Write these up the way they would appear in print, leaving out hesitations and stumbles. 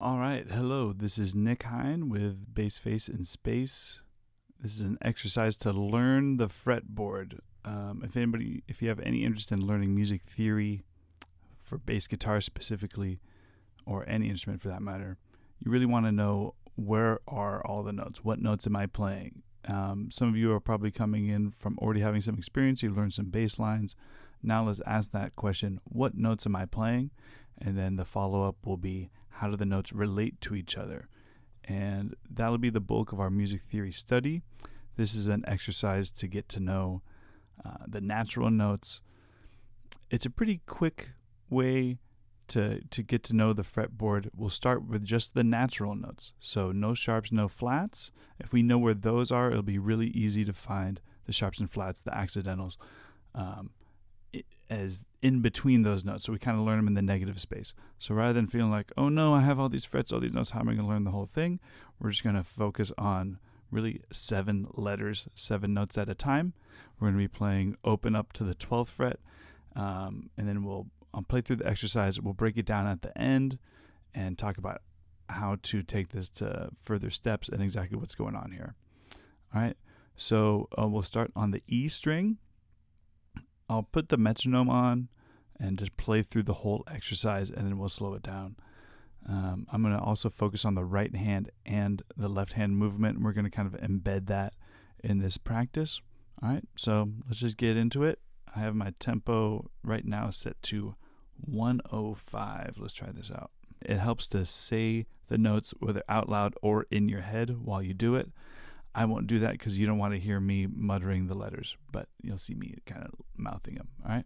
All right, hello, this is Nick Hine with Bass Face in Space. This is an exercise to learn the fretboard. If you have any interest in learning music theory for bass guitar specifically, or any instrument for that matter, you really want to know where are all the notes? What notes am I playing? Some of you are probably coming in from already having some experience. You've learned some bass lines. Now let's ask that question, what notes am I playing? And then the follow-up will be, how do the notes relate to each other? And that'll be the bulk of our music theory study. This is an exercise to get to know the natural notes. It's a pretty quick way to get to know the fretboard. We'll start with just the natural notes. So no sharps, no flats. If we know where those are, it'll be really easy to find the sharps and flats, the accidentals, as in between those notes. So we kind of learn them in the negative space. So rather than feeling like, oh no, I have all these frets, all these notes, how am I going to learn the whole thing? We're just going to focus on really 7 letters, 7 notes at a time. We're going to be playing open up to the 12th fret, and then I'll play through the exercise. We'll break it down at the end and talk about how to take this to further steps and exactly what's going on here. All right, so we'll start on the E string. I'll put the metronome on and just play through the whole exercise, and then we'll slow it down. I'm going to also focus on the right hand and the left hand movement. We're going to kind of embed that in this practice. All right, so let's just get into it. I have my tempo right now set to 105. Let's try this out. It helps to say the notes whether out loud or in your head while you do it. I won't do that because you don't want to hear me muttering the letters, but you'll see me kind of mouthing them, all right?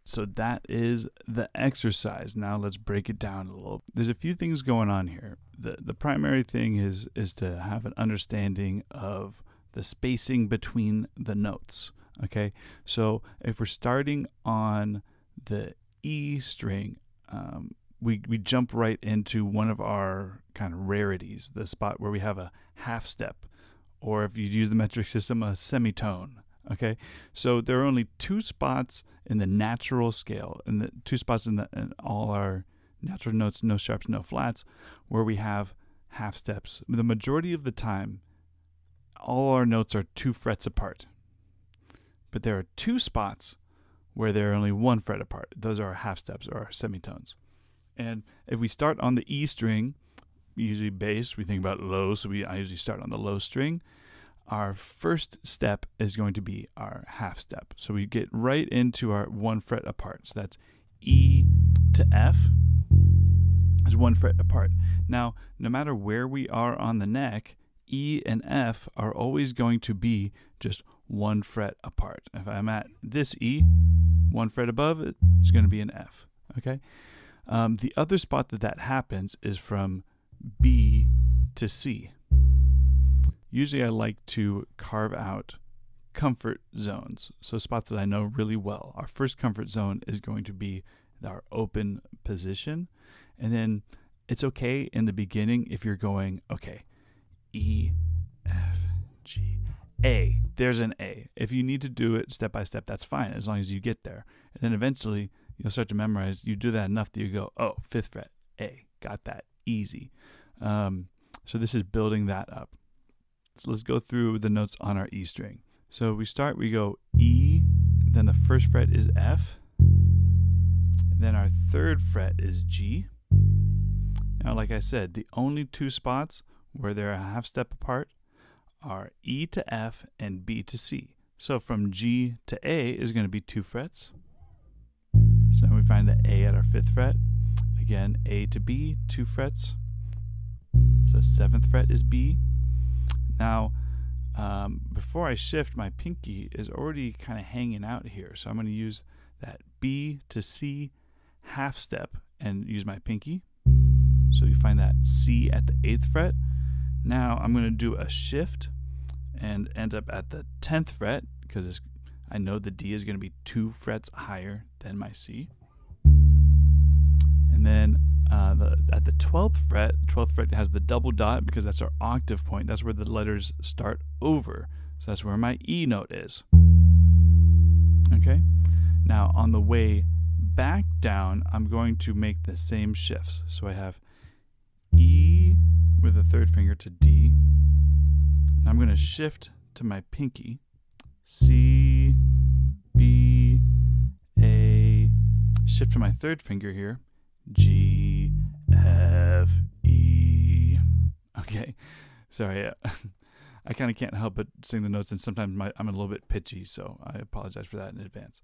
So that is the exercise. Now let's break it down a little. There's a few things going on here. The primary thing is to have an understanding of the spacing between the notes. Okay, so if we're starting on the E string, we jump right into one of our kind of rarities, the spot where we have a half step, or if you use the metric system, a semitone. Okay, so there are only 2 spots in the natural scale, and the 2 spots in all our natural notes, no sharps, no flats, where we have half steps. The majority of the time, all our notes are 2 frets apart. But there are 2 spots where they're only 1 fret apart. Those are our half steps or our semitones. And if we start on the E string, usually bass, we think about low, so I usually start on the low string. Our first step is going to be our half step. So we get right into our 1 fret apart. So that's E to F is 1 fret apart. Now, no matter where we are on the neck, E and F are always going to be just 1 fret apart. If I'm at this E, 1 fret above, it's going to be an F. Okay. The other spot that happens is from B to C. Usually I like to carve out comfort zones, so spots that I know really well. Our first comfort zone is going to be our open position, and then it's okay in the beginning if you're going, okay, E, F, G, A. There's an A. If you need to do it step by step, that's fine, as long as you get there. And then eventually you'll start to memorize. You do that enough that you go, oh, 5th fret, A. Got that. Easy. So this is building that up. So let's go through the notes on our E string. So we go E, then the first fret is F, then our 3rd fret is G. Now, like I said, the only 2 spots where they're a half step apart are E to F and B to C. So from G to A is going to be 2 frets. So we find the A at our 5th fret. Again, A to B, 2 frets. So 7th fret is B. Now, before I shift, my pinky is already kind of hanging out here. So I'm going to use that B to C half step and use my pinky. So you find that C at the 8th fret. Now I'm going to do a shift and end up at the 10th fret because I know the D is going to be 2 frets higher than my C. And then at the 12th fret has the double dot because that's our octave point. That's where the letters start over. So that's where my E note is. Okay? Now on the way back down, I'm going to make the same shifts. So I have E with the 3rd finger to D. And I'm going to shift to my pinky. C, B, A. Shift to my 3rd finger here. G, F, E. Okay, sorry, I kind of can't help but sing the notes, and sometimes I'm a little bit pitchy, so I apologize for that in advance.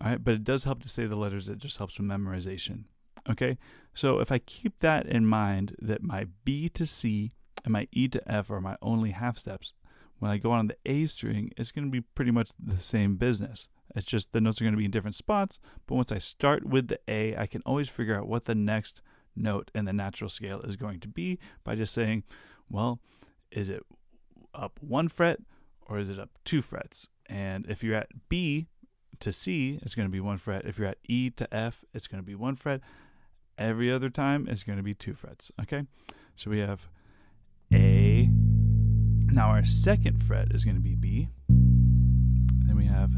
All right, but it does help to say the letters. It just helps with memorization. Okay, so if I keep that in mind, that my B to C and my E to F are my only half steps, when I go on the A string, it's going to be pretty much the same business. It's just the notes are going to be in different spots, but once I start with the A, I can always figure out what the next note in the natural scale is going to be by just saying, well, is it up 1 fret or is it up 2 frets? And if you're at B to C, it's going to be 1 fret. If you're at E to F, it's going to be 1 fret. Every other time, it's going to be 2 frets. Okay, so we have A. Now our 2nd fret is going to be B. Then we have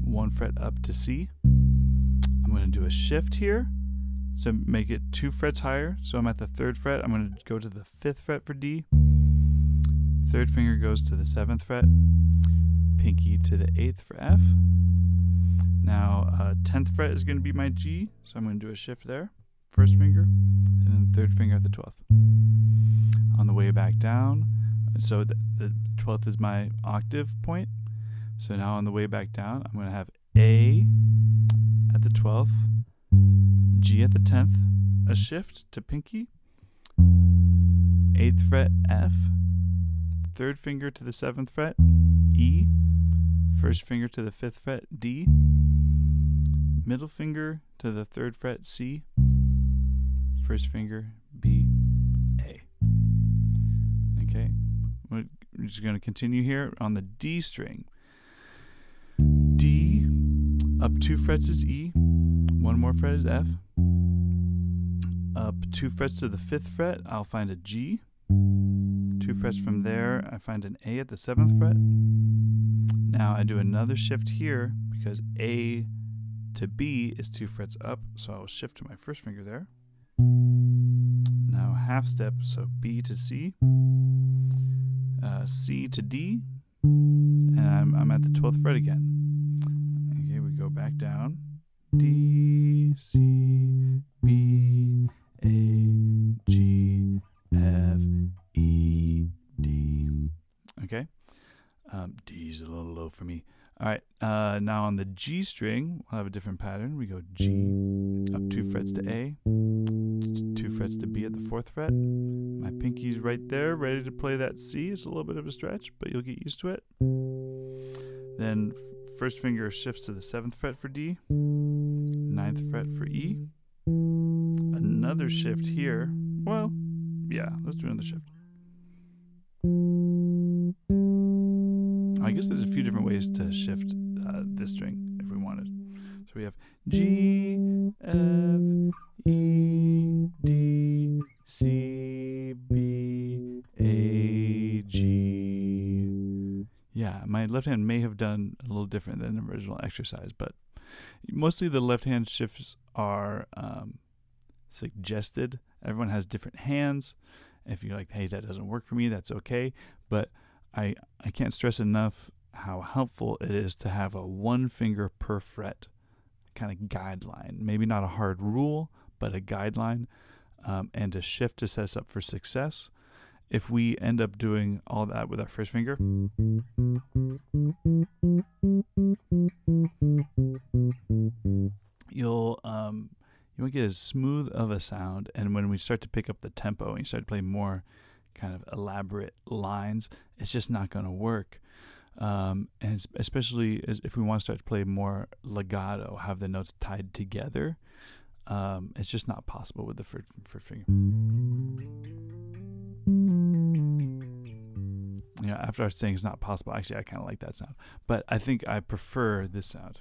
1 fret up to C. I'm going to do a shift here, so make it 2 frets higher. So I'm at the 3rd fret. I'm going to go to the 5th fret for D. 3rd finger goes to the 7th fret. Pinky to the 8th for F. Now 10th fret is going to be my G, so I'm going to do a shift there. 1st finger, and then 3rd finger at the 12th. On the way back down, so the 12th is my octave point. So now on the way back down, I'm going to have A at the 12th, G at the 10th, a shift to pinky, 8th fret F, 3rd finger to the 7th fret E, 1st finger to the 5th fret D, middle finger to the 3rd fret C, 1st finger B, A. Okay, we're just going to continue here on the D string. D, up 2 frets is E, 1 more fret is F. Up 2 frets to the 5th fret, I'll find a G. 2 frets from there, I find an A at the 7th fret. Now I do another shift here because A to B is 2 frets up, so I'll shift to my 1st finger there. Now half step, so B to C, C to D, and I'm at the 12th fret again. Okay, we go back down. D, C, B, A, G, F, E, D. Okay, D's a little low for me. All right, now on the G string, we'll have a different pattern. We go G, up 2 frets to A, 2 frets to B at the 4th fret. My pinky's right there, ready to play that C. It's a little bit of a stretch, but you'll get used to it. Then 1st finger shifts to the 7th fret for D, 9th fret for E. Another shift here. Well, yeah, let's do another shift. I guess there's a few different ways to shift this string if we wanted. So we have G, F, E, D, C, B, A, G. Yeah, my left hand may have done a little different than the original exercise, but mostly the left hand shifts are suggested. Everyone has different hands. If you're like, hey, that doesn't work for me, that's okay. But I can't stress enough how helpful it is to have a 1 finger per fret kind of guideline. Maybe not a hard rule, but a guideline, and to shift to set us up for success. If we end up doing all that with our 1st finger, you won't get as smooth of a sound. And when we start to pick up the tempo and you start to play more kind of elaborate lines, it's just not going to work. And especially if we want to start to play more legato, have the notes tied together, it's just not possible with the fret finger. After I was saying it's not possible, actually I kind of like that sound, but I think I prefer this sound.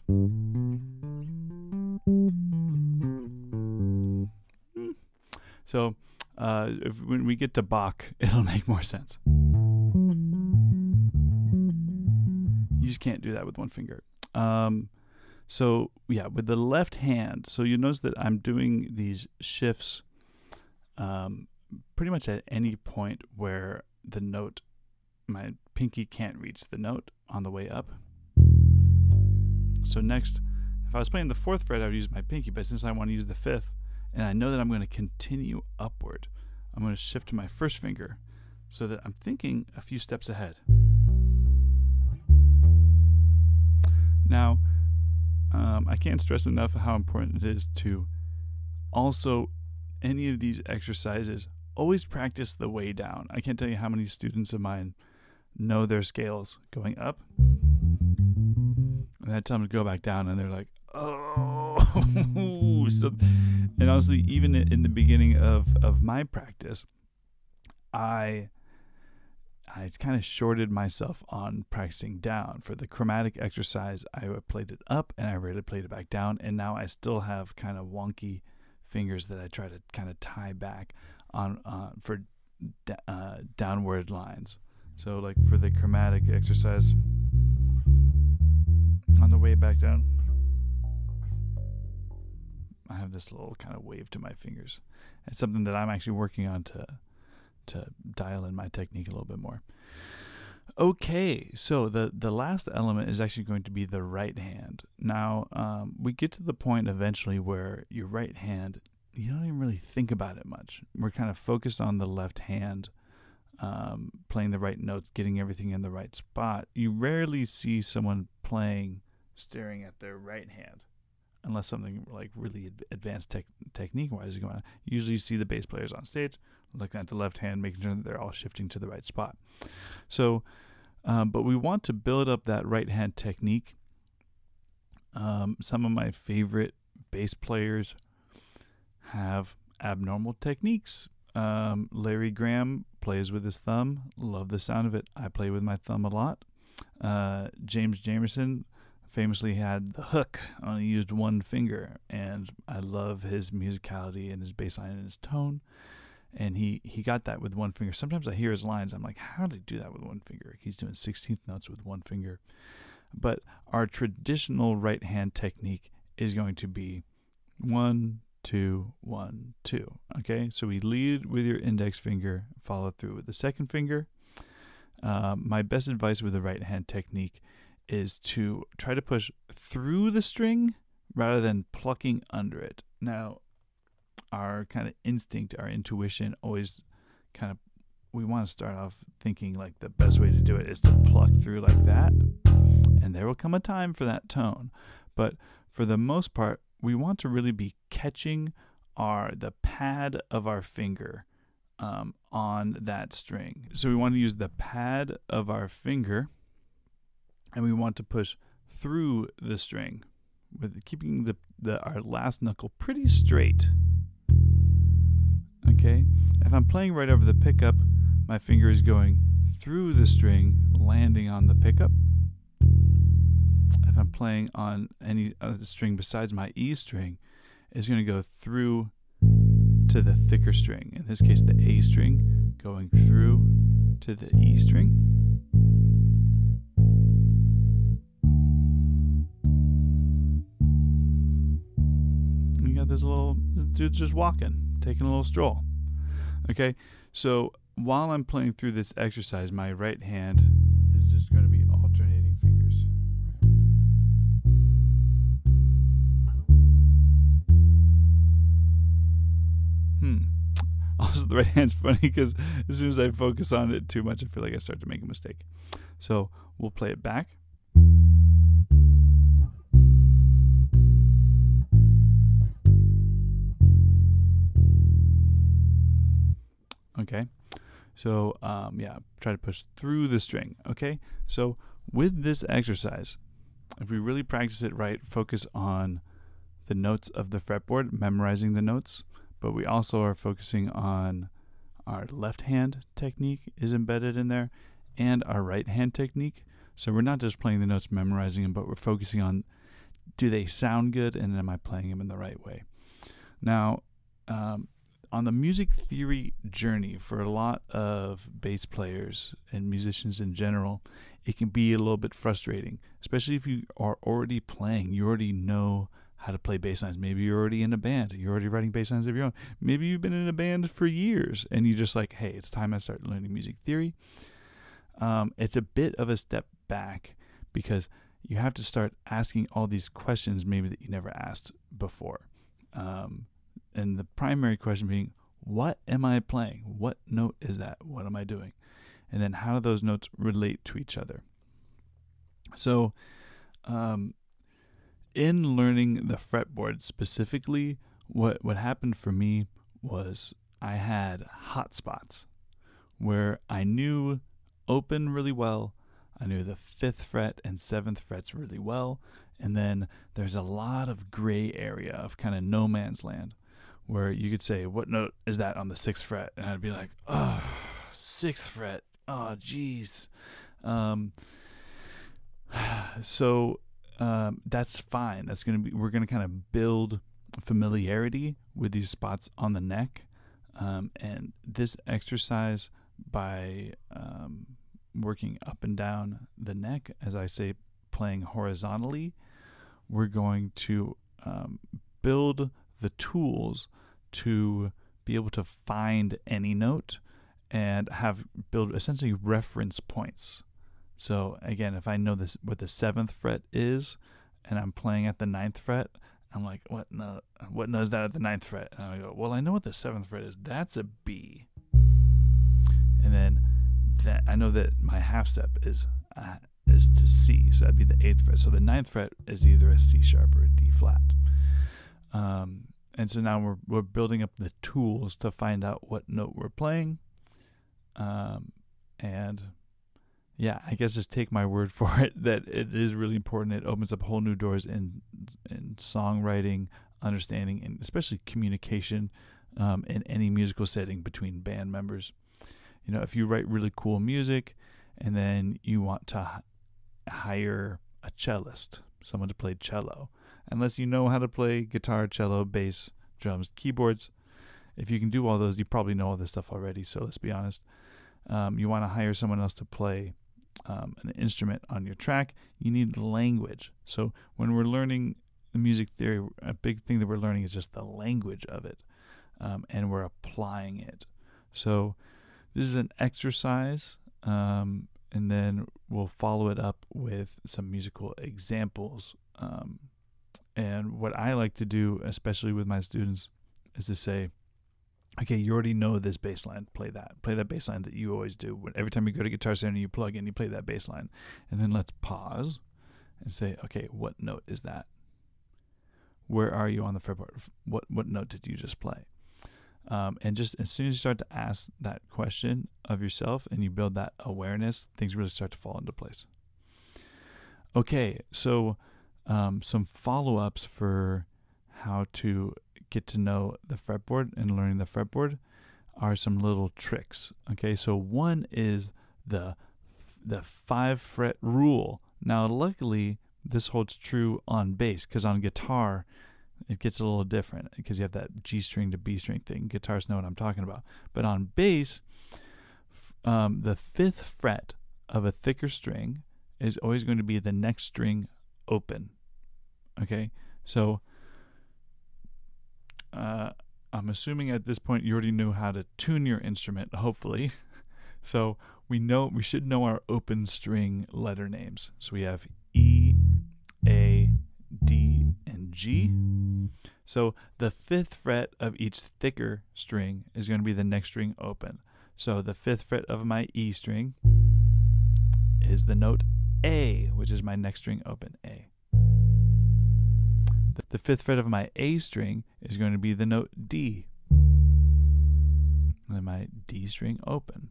So when we get to Bach, it'll make more sense. You just can't do that with one finger. So yeah, with the left hand, so you notice that I'm doing these shifts pretty much at any point where the note, my pinky can't reach the note on the way up. So next, if I was playing the 4th fret, I would use my pinky, but since I want to use the 5th, and I know that I'm going to continue upward, I'm going to shift to my 1st finger so that I'm thinking a few steps ahead. Now, I can't stress enough how important it is to also, any of these exercises, always practice the way down. I can't tell you how many students of mine know their scales going up, and I tell them to go back down, and they're like, oh. So, and honestly, even in the beginning of my practice, I kind of shorted myself on practicing down. For the chromatic exercise, I played it up and I rarely played it back down, and now I still have kind of wonky fingers that I try to kind of tie back on for downward lines. So like for the chromatic exercise, on the way back down, I have this little kind of wave to my fingers. It's something that I'm actually working on to dial in my technique a little bit more. Okay, so the last element is actually going to be the right hand. Now, we get to the point eventually where your right hand, you don't even really think about it much. We're kind of focused on the left hand, playing the right notes, getting everything in the right spot. You rarely see someone playing staring at their right hand, unless something like really advanced technique-wise is going on. You usually see the bass players on stage looking at the left hand, making sure that they're all shifting to the right spot. So, but we want to build up that right hand technique. Some of my favorite bass players have abnormal techniques. Larry Graham plays with his thumb. Love the sound of it. I play with my thumb a lot. James Jamerson famously had the hook, only used one finger, and I love his musicality and his bass line and his tone, and he got that with one finger. Sometimes I hear his lines, I'm like, how did he do that with one finger? He's doing 16th notes with one finger. But our traditional right hand technique is going to be 1, 2, 1, 2. Okay, so we lead with your index finger, follow through with the second finger. My best advice with the right hand technique is to try to push through the string rather than plucking under it. Now, our kind of instinct, our intuition, always kind of, we want to start off thinking like the best way to do it is to pluck through like that, and there will come a time for that tone. But for the most part, we want to really be catching the pad of our finger on that string. So we want to use the pad of our finger, and we want to push through the string with keeping our last knuckle pretty straight. Okay, if I'm playing right over the pickup, my finger is going through the string, landing on the pickup. If I'm playing on any other string besides my E string, it's going to go through to the thicker string. In this case, the A string going through to the E string. You got this little dude just walking, taking a little stroll. Okay, so while I'm playing through this exercise, my right hand is just going to be alternating fingers. Also, the right hand's funny because as soon as I focus on it too much, I feel like I start to make a mistake. So we'll play it back. Okay, So yeah, try to push through the string. Okay, so with this exercise, if we really practice it right, focus on the notes of the fretboard, memorizing the notes, but we also are focusing on our left hand technique is embedded in there and our right hand technique. So we're not just playing the notes, memorizing them, but we're focusing on, do they sound good, and am I playing them in the right way? Now, on the music theory journey for a lot of bass players and musicians in general, it can be a little bit frustrating, especially if you are already playing. You already know how to play bass lines. Maybe you're already in a band. You're already writing bass lines of your own. Maybe you've been in a band for years and you're just like, hey, it's time I start learning music theory. It's a bit of a step back because you have to start asking all these questions maybe that you never asked before. And the primary question being, what am I playing? What note is that? What am I doing? And then how do those notes relate to each other? So in learning the fretboard specifically, what happened for me was I had hot spots where I knew open really well. I knew the 5th fret and 7th frets really well. And then there's a lot of gray area of kind of no man's land where you could say, what note is that on the 6th fret? And I'd be like, oh, 6th fret. Oh, geez. So that's fine. We're going to kind of build familiarity with these spots on the neck. And this exercise, by working up and down the neck, as I say, playing horizontally, we're going to build the tools to be able to find any note and build essentially reference points. So again, if I know what the 7th fret is and I'm playing at the 9th fret, I'm like, what note is that at the 9th fret? And I go, well, I know what the 7th fret is. That's a B. And then I know that my half step is to C, so that'd be the 8th fret. So the 9th fret is either a C sharp or a D flat. And so now we're building up the tools to find out what note we're playing. And yeah, I guess just take my word for it that it is really important. It opens up whole new doors in songwriting, understanding, and especially communication in any musical setting between band members. You know, if you write really cool music and then you want to hire a cellist, someone to play cello, unless you know how to play guitar, cello, bass, drums, keyboards, if you can do all those, you probably know all this stuff already, so let's be honest. You want to hire someone else to play an instrument on your track, you need language. So when we're learning the music theory, a big thing that we're learning is just the language of it, and we're applying it. So this is an exercise, and then we'll follow it up with some musical examples. And what I like to do, especially with my students, is to say, okay, you already know this bass line. Play that bass line that you always do. Every time you go to Guitar Center, you plug in, you play that bass line. And then let's pause and say, okay, what note is that? Where are you on the fretboard? What note did you just play? And just as soon as you start to ask that question of yourself and you build that awareness, things really start to fall into place. Okay, so some follow-ups for how to get to know the fretboard and learning the fretboard are some little tricks. Okay, so one is the 5 fret rule. Now, luckily, this holds true on bass, because on guitar, it gets a little different because you have that G string to B string thing. Guitarists know what I'm talking about. But on bass, the 5th fret of a thicker string is always going to be the next string open. Okay, so I'm assuming at this point you already know how to tune your instrument, hopefully. So we should know our open string letter names. So we have E, A, D, and G. So the 5th fret of each thicker string is going to be the next string open. So the 5th fret of my E string is the note A, which is my next string open, A. The 5th fret of my A string is going to be the note D. And then my D string open.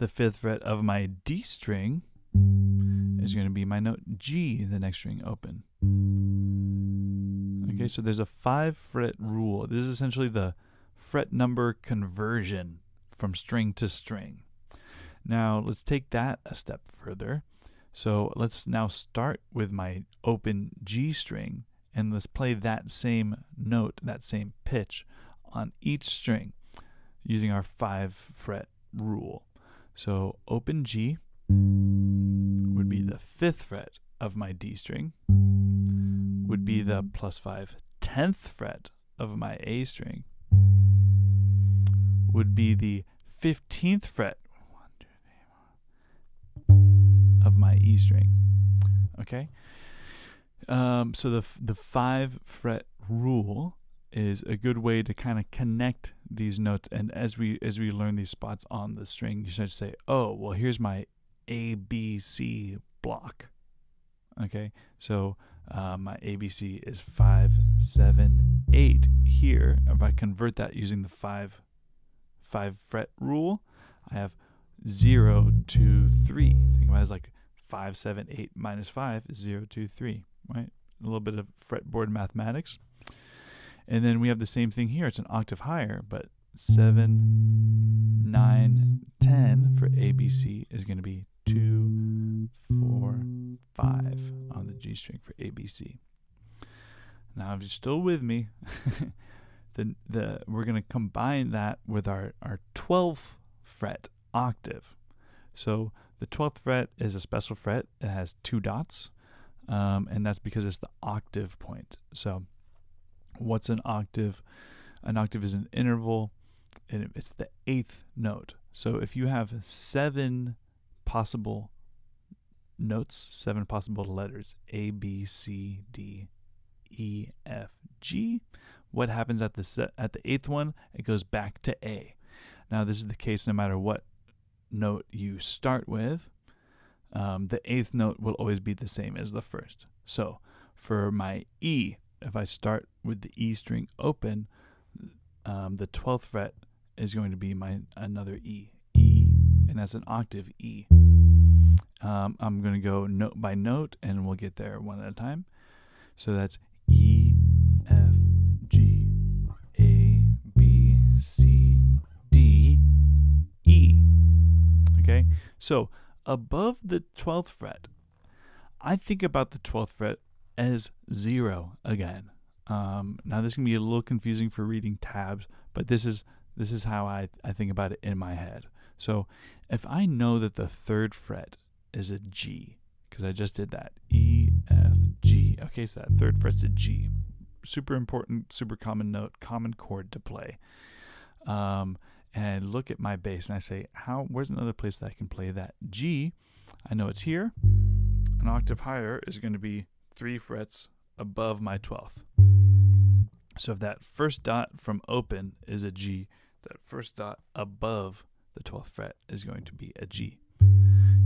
the 5th fret of my D string is going to be my note G, the next string open. Okay, so there's a 5 fret rule. This is essentially the fret number conversion from string to string. Now let's take that a step further. So let's now start with my open G string, and let's play that same note, that same pitch on each string using our 5 fret rule. So open G would be the 5th fret of my D string, would be the +5 10th fret of my A string, would be the 15th fret of my E string. Okay, so the 5 fret rule is a good way to kind of connect these notes, and as we learn these spots on the string, you should say, oh, well, here's my A, B, C block. Okay, so my ABC is 5, 7, 8 here. If I convert that using the 5 fret rule, I have 0, 2, 3. Think about it as like 5, 7, 8 minus 5 is 0, 2, 3, right? A little bit of fretboard mathematics. And then we have the same thing here. It's an octave higher, but 7, 9, 10 for ABC is going to be 2, 4, 5 on the G string for ABC. Now, if you're still with me, we're going to combine that with our 12th fret octave. So the 12th fret is a special fret. It has 2 dots, and that's because it's the octave point. So what's an octave? An octave is an interval, and it's the 8th note. So if you have 7 possible notes, 7 possible letters, A, B, C, D, E, F, G, what happens at the 8th one? It goes back to A. Now this is the case no matter what note you start with. The 8th note will always be the same as the first. So for my E, if I start with the E string open, the 12th fret is going to be another E, and that's an octave E. I'm going to go note by note, and we'll get there one at a time. So that's E, F, G, A, B, C, D, E. Okay, so above the 12th fret, I think about the 12th fret as 0 again. Now this can be a little confusing for reading tabs, but this is how I think about it in my head. So if I know that the 3rd fret is a G, because I just did that, E, F, G. Okay, so that 3rd fret's a G. Super important, super common note, common chord to play. And I look at my bass and I say, where's another place that I can play that G? I know it's here. An octave higher is going to be 3 frets above my 12th. So if that first dot from open is a G, that first dot above the 12th fret is going to be a G.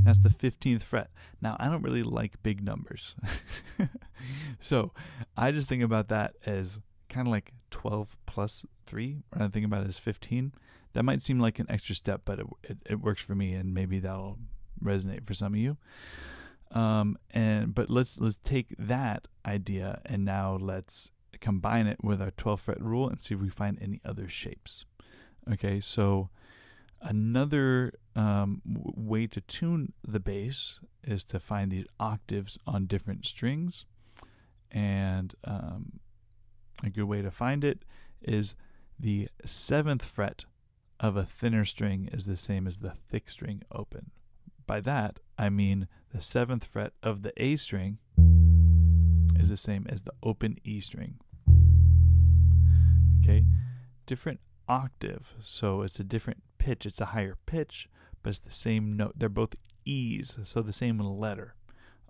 That's the 15th fret. Now, I don't really like big numbers. So I just think about that as kind of like 12 plus 3, or I think about it as 15. That might seem like an extra step, but it works for me, and maybe that'll resonate for some of you. But let's take that idea and now let's combine it with our 12th fret rule and see if we find any other shapes. Okay, so another way to tune the bass is to find these octaves on different strings, and a good way to find it is the 7th fret of a thinner string is the same as the thick string open. By that, I mean the 7th fret of the A string is the same as the open E string. Okay, different octave, so it's a different pitch. It's a higher pitch, but it's the same note. They're both E's, so the same letter.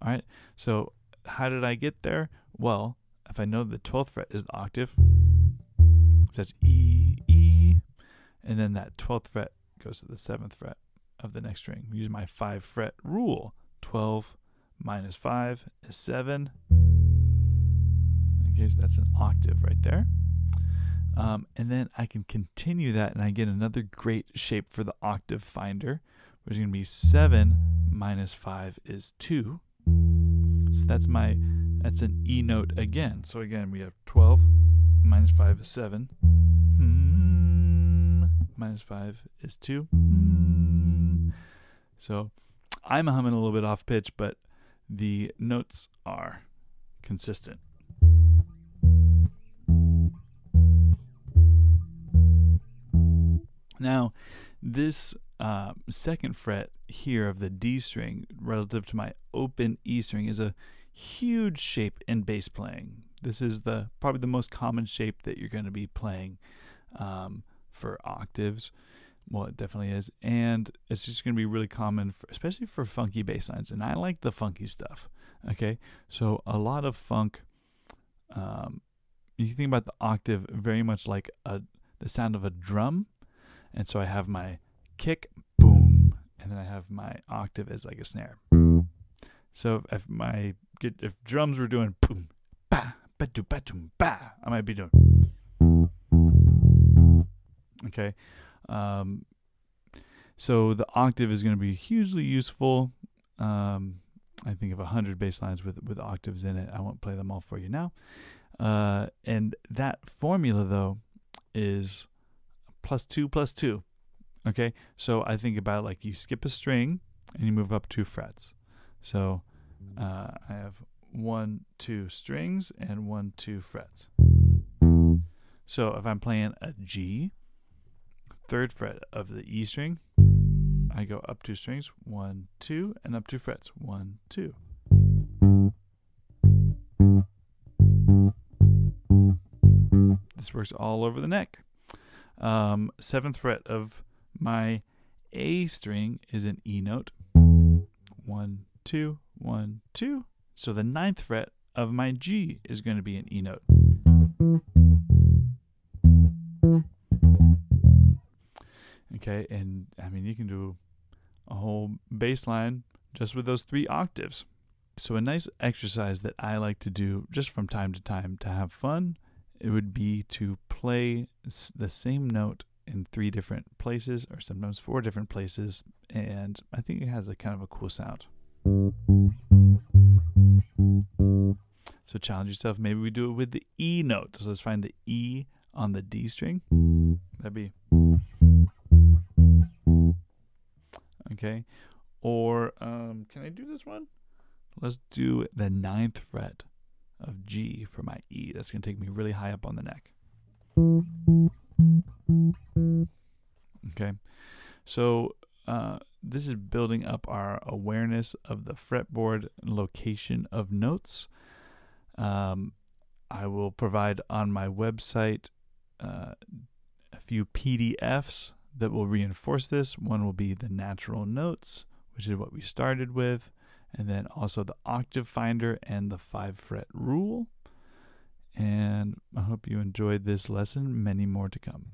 All right, so how did I get there? Well, if I know the 12th fret is the octave, so that's E, E, and then that 12th fret goes to the 7th fret of the next string. Use my 5 fret rule. 12 minus 5 is 7. Okay, so that's an octave right there. And then I can continue that, and I get another great shape for the Octave Finder, which is going to be 7 minus 5 is 2. So that's an E note again. So again, we have 12 minus 5 is 7. Minus 5 is 2. So I'm humming a little bit off pitch, but the notes are consistent. Now, this second fret here of the D string relative to my open E string is a huge shape in bass playing. This is probably the most common shape that you're going to be playing for octaves. Well, it definitely is, and it's just going to be really common, especially for funky bass lines, and I like the funky stuff. Okay, so a lot of funk. You think about the octave very much like the sound of a drum. And so I have my kick, boom, and then I have my octave as like a snare. So if drums were doing boom, ba, ba, do, ba, doom, ba, I might be doing. Okay, so the octave is going to be hugely useful. I think of 100 bass lines with octaves in it. I won't play them all for you now. And that formula though is +2 +2. Okay, so I think about it like you skip a string and you move up 2 frets. So I have 1, 2 strings and 1, 2 frets. So if I'm playing a G, 3rd fret of the E string, I go up 2 strings, 1, 2, and up 2 frets, 1, 2. This works all over the neck. 7th fret of my A string is an E note. 1, 2, 1, 2. So the 9th fret of my G is going to be an E note. Okay, and I mean you can do a whole bass line just with those 3 octaves. So a nice exercise that I like to do just from time to time to have fun, it would be to play the same note in 3 different places, or sometimes 4 different places, and I think it has a kind of a cool sound. So challenge yourself. Maybe we do it with the E note. So let's find the E on the D string. That'd be okay. Or can I do this one? Let's do the 9th fret of G for my E. That's going to take me really high up on the neck. Okay, so this is building up our awareness of the fretboard location of notes. I will provide on my website a few PDFs that will reinforce this. One will be the natural notes, which is what we started with, and then also the Octave Finder and the 5-fret rule. And I hope you enjoyed this lesson. Many more to come.